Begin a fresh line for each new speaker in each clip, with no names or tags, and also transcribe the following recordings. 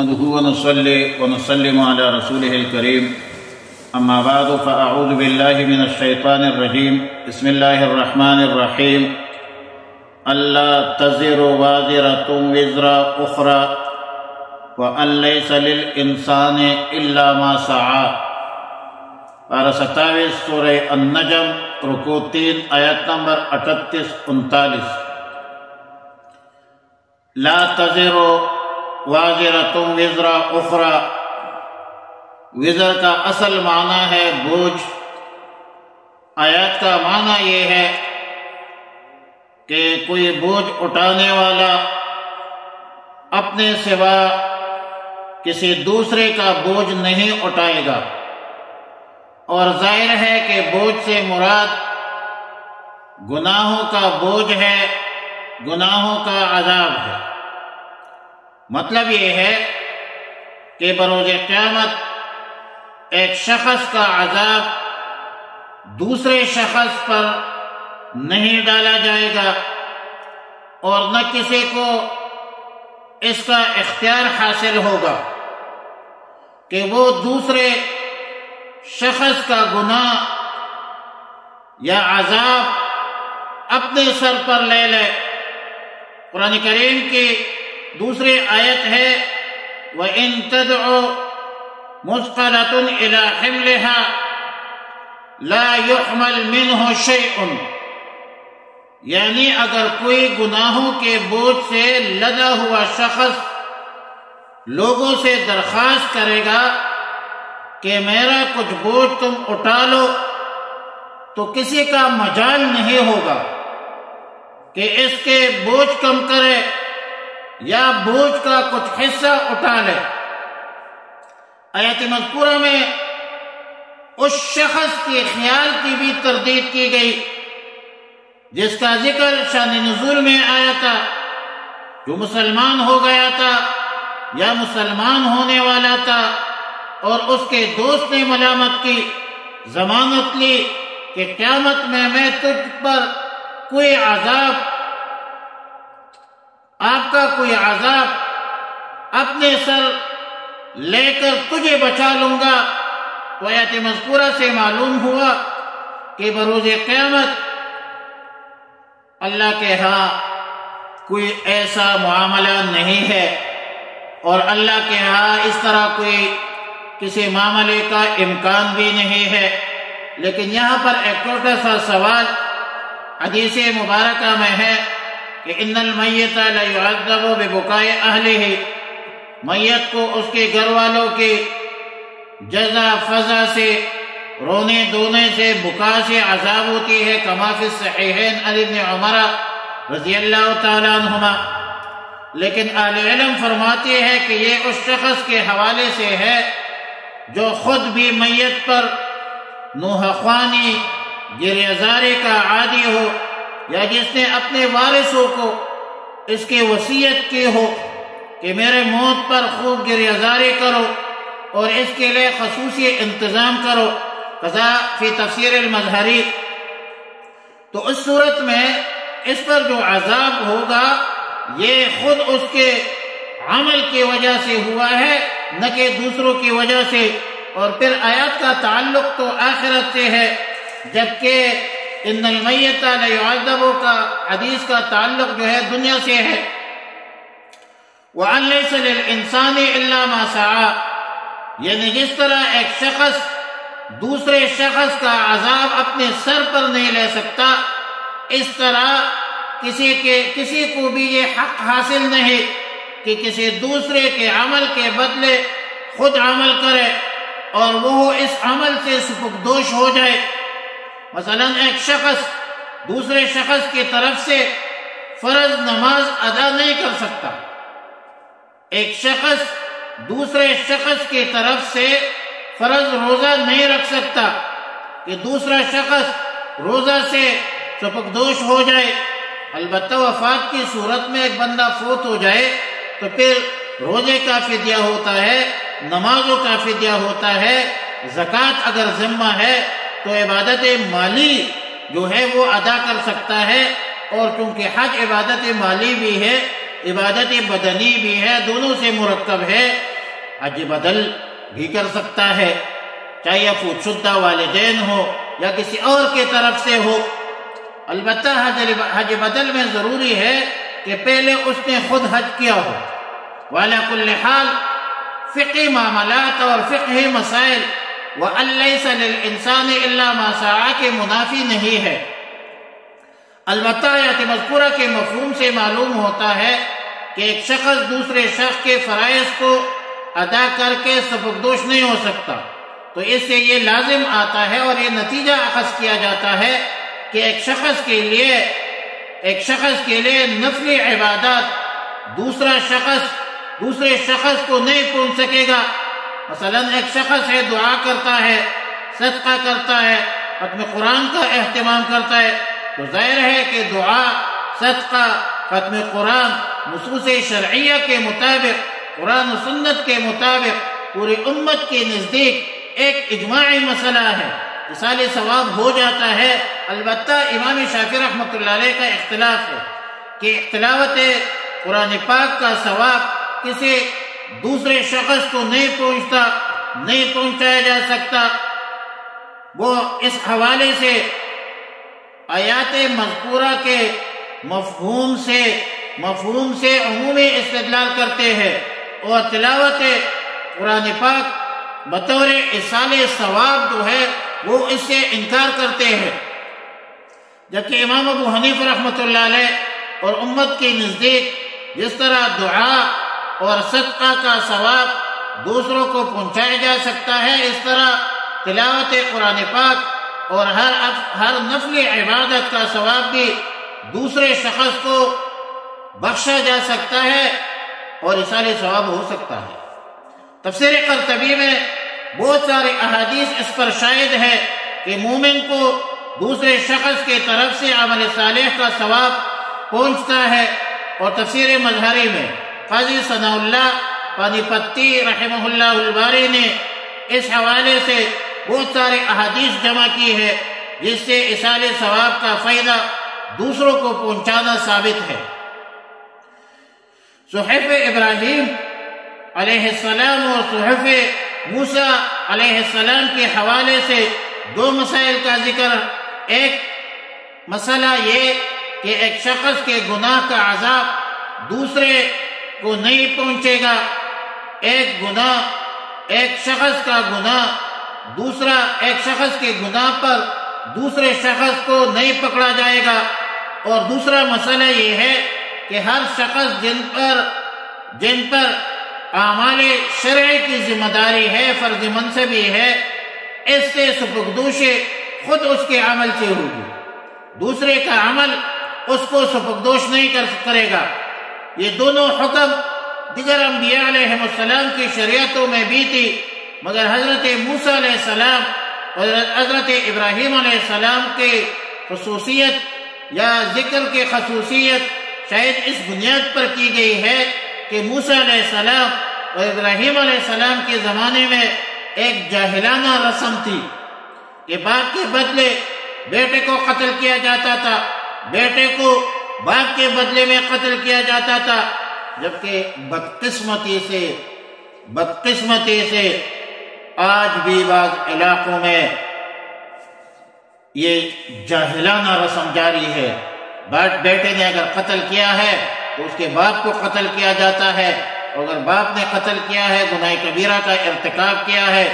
نحمده ونصلي ونسلم على رسوله الكريم اما بعد فاعوذ بالله من الشيطان الرجيم بسم الله الرحمن الرحيم الا تزر وازرة وزر اخرى وان ليس للانسان الا ما سعى۔ پارہ 27 سورہ النجم رکوع 3 آیت نمبر 38-39۔ لا تزر وازرۃ وزر اخرى، وزر کا اصل معنی ہے بوجھ۔ آیات کا معنی یہ ہے کہ کوئی بوجھ اٹھانے والا اپنے سوا کسی دوسرے کا بوجھ نہیں اٹھائے گا، اور ظاہر ہے کہ بوجھ سے مراد گناہوں کا بوجھ ہے، گناہوں کا عذاب ہے۔ مطلب یہ ہے کہ بروز قیامت ایک شخص کا عذاب دوسرے شخص پر نہیں ڈالا جائے گا، اور نہ کسی کو اس کا اختیار حاصل ہوگا کہ وہ دوسرے شخص کا گناہ یا عذاب اپنے سر پر لے لے۔ قرآن کریم کی دوسری آیت ہے وَإِن تَدْعُ مُثْقَلَةٌ إِلَى حِمْلِهَا لَا يُحْمَلْ مِنْهُ شَيْءٌ، یعنی اگر کوئی گناہوں کے بوجھ سے لدا ہوا شخص لوگوں سے درخواست کرے گا کہ میرا کچھ بوجھ تم اٹھا لو، تو کسی کا مجال نہیں ہوگا کہ اس کے بوجھ کم کرے یا بوجھ کا کچھ حصہ اٹھا لے۔ آیت مذکورہ میں اس شخص کے خیال کی بھی تردید کی گئی جس کا ذکر شان نزول میں آیا تھا، جو مسلمان ہو گیا تھا یا مسلمان ہونے والا تھا، اور اس کے دوست نے ملامت کی، ضمانت لی کہ قیامت میں تجھ پر کوئی عذاب، آپ کا کوئی عذاب اپنے سر لے کر تجھے بچا لوں گا۔ تو آیت مذکورہ سے معلوم ہوا کہ بروز قیامت اللہ کے ہاں کوئی ایسا معاملہ نہیں ہے، اور اللہ کے ہاں اس طرح کوئی کسی معاملے کا امکان بھی نہیں ہے۔ لیکن یہاں پر ایک چھوٹا سا سوال حدیث مبارکہ میں ہے کہ ان المیت لیعذب ببکاء اہلہ، میت کو اس کے گھر والوں کی جزا فضا سے، رونے دھونے سے، بکا سے عذاب ہوتی ہے، کما فی الصحیحین عن ابن عمر رضی اللہ تعالی عنہما۔ لیکن اہل علم فرماتے ہیں کہ یہ اس شخص کے حوالے سے ہے جو خود بھی میت پر نوحہ خوانی، گریہ زاری کا عادی ہو، یا جس نے اپنے وارثوں کو اس کی وصیت کی ہو کہ میرے موت پر خوب گریہ زاری کرو اور اس کے لیے خصوصی انتظام کرو، قضا فی تفسیر المظہری۔ تو اس صورت میں اس پر جو عذاب ہوگا یہ خود اس کے عمل کی وجہ سے ہوا ہے، نہ کہ دوسروں کی وجہ سے۔ اور پھر آیات کا تعلق تو آخرت سے ہے، جبکہ ان المیت لیعذب کا حدیث کا تعلق جو ہے دنیا سے ہے۔ وَأَن لَيْسَ لِلْإِنسَانِ إِلَّا مَا سَعَى، یعنی جس طرح ایک شخص دوسرے شخص کا عذاب اپنے سر پر نہیں لے سکتا، اس طرح کسی کو بھی یہ حق حاصل نہیں کہ کسی دوسرے کے عمل کے بدلے خود عمل کرے اور وہ اس عمل سے سبکدوش ہو جائے۔ مثلا ایک شخص دوسرے شخص کی طرف سے فرض نماز ادا نہیں کر سکتا، ایک شخص دوسرے شخص کی طرف سے فرض روزہ نہیں رکھ سکتا کہ دوسرا شخص روزہ سے سبکدوش ہو جائے۔ البتہ وفات کی صورت میں ایک بندہ فوت ہو جائے تو پھر روزے کا فدیہ ہوتا ہے، نمازوں کا فدیہ ہوتا ہے، زکوٰۃ اگر ذمہ ہے تو عبادت مالی جو ہے وہ ادا کر سکتا ہے، اور چونکہ حج عبادت مالی بھی ہے، عبادت بدنی بھی ہے، دونوں سے مرکب ہے، حج بدل بھی کر سکتا ہے، چاہے افوت شدہ والدین ہو یا کسی اور کی طرف سے ہو۔ البتہ حج بدل میں ضروری ہے کہ پہلے اس نے خود حج کیا ہو۔ وعلیٰ کل حال فقہی معاملات اور فقہی مسائل وَأَن لَيْسَ لِلْإِنسَانِ إِلَّا مَا سَعَى کے منافی نہیں ہے۔ البتہ آیات مذکورہ کے مفہوم سے معلوم ہوتا ہے کہ ایک شخص دوسرے شخص کے فرائض کو ادا کر کے سبکدوش نہیں ہو سکتا، تو اس سے یہ لازم آتا ہے اور یہ نتیجہ اخذ کیا جاتا ہے کہ ایک شخص کے لیے نفلی عبادات دوسرے شخص کو نہیں پہنچ سکے گا۔ مثلا ایک شخص ہے، دعا کرتا ہے، صدقہ کرتا ہے، ختم قرآن کا اہتمام کرتا ہے، تو ظاہر ہے کہ دعا، صدقہ، ختم قرآن نصوص شرعیہ کے مطابق، قرآن و سنت کے مطابق پوری امت کے نزدیک ایک اجماعی مسئلہ ہے، ایصال ثواب ہو جاتا ہے۔ البتہ امام شافعی رحمۃ اللہ علیہ کا اختلاف ہے کہ تلاوت قرآن پاک کا ثواب کسی دوسرے شخص کو نہیں پہنچایا جا سکتا۔ وہ اس حوالے سے آیات مذکورہ کے مفہوم سے عمومی استدلال کرتے ہیں اور تلاوت قرآن پاک بطور ایصال ثواب جو ہے وہ اس سے انکار کرتے ہیں، جبکہ امام ابو حنیفہ رحمۃ اللہ علیہ اور امت کے نزدیک جس طرح دعا اور صدقہ کا ثواب دوسروں کو پہنچایا جا سکتا ہے، اس طرح تلاوت قرآن پاک اور ہر نفلی عبادت کا ثواب بھی دوسرے شخص کو بخشا جا سکتا ہے اور ایصال ثواب ہو سکتا ہے۔ تفسیر قرطبی میں بہت سارے احادیث اس پر شاہد ہے کہ مومن کو دوسرے شخص کے طرف سے عمل صالح کا ثواب پہنچتا ہے، اور تفسیر مظہری میں قاضی ثناء اللہ پانی پتی رحمہ اللہ الباری نے اس حوالے سے بہت سارے احادیث جمع کی ہے جس سے ایصال ثواب کا فائدہ دوسروں کو پہنچانا ثابت ہے۔ صحف ابراہیم علیہ السلام اور صحف موسیٰ علیہ السلام کے حوالے سے دو مسائل کا ذکر۔ ایک مسئلہ یہ کہ ایک شخص کے گناہ کا عذاب دوسرے کو نہیں پہنچے گا، ایک شخص کا گناہ ایک شخص کے گناہ پر دوسرے شخص کو نہیں پکڑا جائے گا، اور دوسرا مسئلہ یہ ہے کہ ہر شخص جن پر اعمال شرعی کی ذمہ داری ہے، فرض منصبی ہے، اس سے سبکدوش خود اس کے عمل سے ہوگی، دوسرے کا عمل اس کو سبکدوش نہیں کرے گا۔ یہ دونوں حکم دیگر انبیاء علیہ السلام کی شریعتوں میں بھی تھی، مگر حضرت موسیٰ علیہ السلام اور حضرت ابراہیم علیہ السلام کے خصوصیت یا ذکر کی خصوصیت شاید اس بنیاد پر کی گئی ہے کہ موسیٰ علیہ السلام اور ابراہیم علیہ السلام کے زمانے میں ایک جاہلانہ رسم تھی کہ باپ کے بدلے بیٹے کو قتل کیا جاتا تھا، بیٹے کو باپ کے بدلے میں قتل کیا جاتا تھا، جبکہ بدقسمتی سے آج بھی بعض علاقوں میں یہ جاہلانہ رسم جاری ہے۔ بیٹے نے اگر قتل کیا ہے تو اس کے باپ کو قتل کیا جاتا ہے، اور اگر باپ نے قتل کیا ہے، گناہ کبیرہ کا ارتکاب کیا ہے،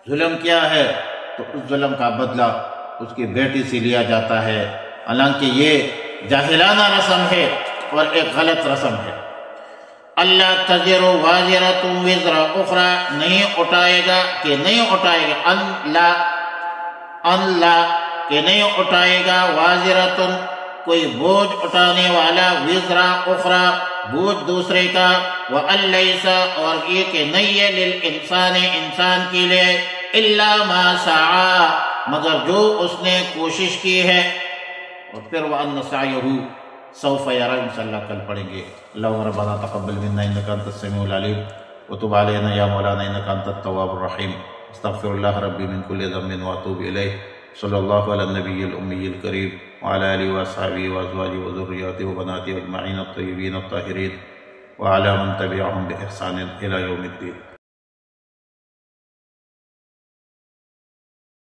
ظلم کیا ہے، تو اس ظلم کا بدلہ اس کی بیٹی سے لیا جاتا ہے، حالانکہ یہ جاہلانہ رسم ہے اور ایک غلط رسم ہے۔ اللہ تزر وازرۃ وزر اخری نہیں اٹھائے گا اللہ کہ نہیں اٹھائے گا وازرۃ کوئی بوجھ اٹھانے والا، وزر اخری بوجھ دوسرے کا، وَأَن لَيْسَ اور یہ کہ نہیں ہے للانسان انسان کے لیے الا ما سعى مگر جو اس نے کوشش کی ہے، اور پھر وَأَنَّ سَعْيَهُ سوف يرى انشاءاللہ کل پڑھیں گے۔ اللہم ربنا تقبل منا انک انت السمیع العلیم وتب علینا یا مولانا انک انت التواب الرحیم استغفر اللہ ربی من کل ذنب واتوب الیہ صلی اللہ علی النبی الامی الکریم وعلی آلہ واصحابہ وازواجہ وذریاتہ وبناتہ اجمعین الطیبین الطاہرین وعلى من تبعهم بإحسان إلى يوم الدين.